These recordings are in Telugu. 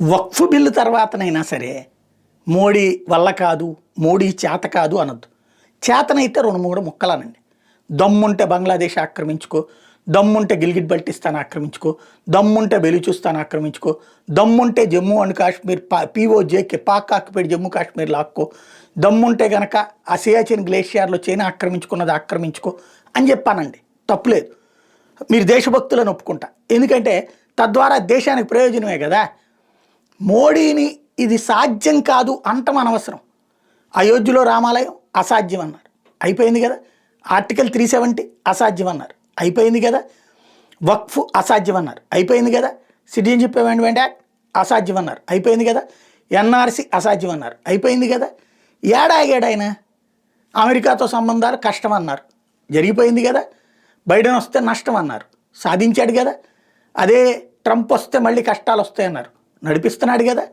వక్ఫ్ బిల్లు తర్వాతనైనా సరే మోడీ వల్ల కాదు, మోడీ చేత కాదు అనొద్దు. చేతనైతే 2-3 ముక్కలనండి. దమ్ముంటే బంగ్లాదేశ్ ఆక్రమించుకో, దమ్ముంటే గిల్గిట్ బల్టిస్తాన్ ఆక్రమించుకో, దమ్ముంటే బెలూచిస్తాన్ ఆక్రమించుకో, దమ్ముంటే జమ్మూ అండ్ కాశ్మీర్ పీఓజేకి పాక్ ఆక్యుపైడ్ జమ్మూ కాశ్మీర్ లాక్కో, దమ్ముంటే గనక ఆ సియాచిన్ గ్లేషియర్లో చైనా ఆక్రమించుకున్నది ఆక్రమించుకో అని చెప్పానండి. తప్పులేదు, మీరు దేశభక్తులను ఒప్పుకుంటా. ఎందుకంటే తద్వారా దేశానికి ప్రయోజనమే కదా. మోడీని ఇది సాధ్యం కాదు అంటం అనవసరం. అయోధ్యలో రామాలయం అసాధ్యం అన్నారు, అయిపోయింది కదా. ఆర్టికల్ 370 అసాధ్యం అన్నారు, అయిపోయింది కదా. వక్ఫ్ అసాధ్యం అన్నారు, అయిపోయింది కదా. సిటిజన్షిప్ అమెండ్మెంట్ యాక్ట్ అసాధ్యం అన్నారు, అయిపోయింది కదా. ఎన్ఆర్సీ అసాధ్యం అన్నారు, అయిపోయింది కదా. ఏడాగేడైనా అమెరికాతో సంబంధాలు కష్టం అన్నారు, జరిగిపోయింది కదా. బైడెన్ వస్తే నష్టం అన్నారు, సాధించాడు కదా. అదే ట్రంప్ వస్తే మళ్ళీ కష్టాలు వస్తాయన్నారు, నడిపిస్తున్నాడు కదా.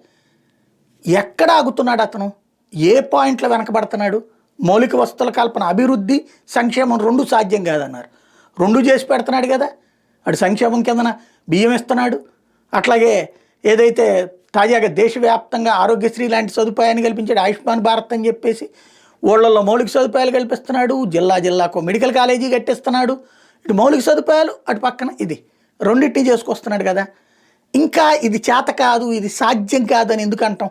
ఎక్కడ ఆగుతున్నాడు అతను? ఏ పాయింట్లో వెనకబడుతున్నాడు? మౌలిక వసతుల కల్పన, అభివృద్ధి, సంక్షేమం 2 సాధ్యం కాదన్నారు, 2 చేసి పెడుతున్నాడు కదా. అటు సంక్షేమం కిందన బియ్యం ఇస్తున్నాడు, అట్లాగే ఏదైతే తాజాగా దేశవ్యాప్తంగా ఆరోగ్యశ్రీ లాంటి సదుపాయాన్ని కల్పించాడు, ఆయుష్మాన్ భారత్ అని చెప్పేసి ఊళ్ళల్లో మౌలిక సదుపాయాలు కల్పిస్తున్నాడు, జిల్లాకు మెడికల్ కాలేజీ కట్టిస్తున్నాడు. ఇటు మౌలిక సదుపాయాలు, అటు పక్కన ఇది రెండింటినీ చేసుకొస్తున్నాడు కదా. ఇంకా ఇది చేత కాదు, ఇది సాధ్యం కాదని ఎందుకు అంటాం?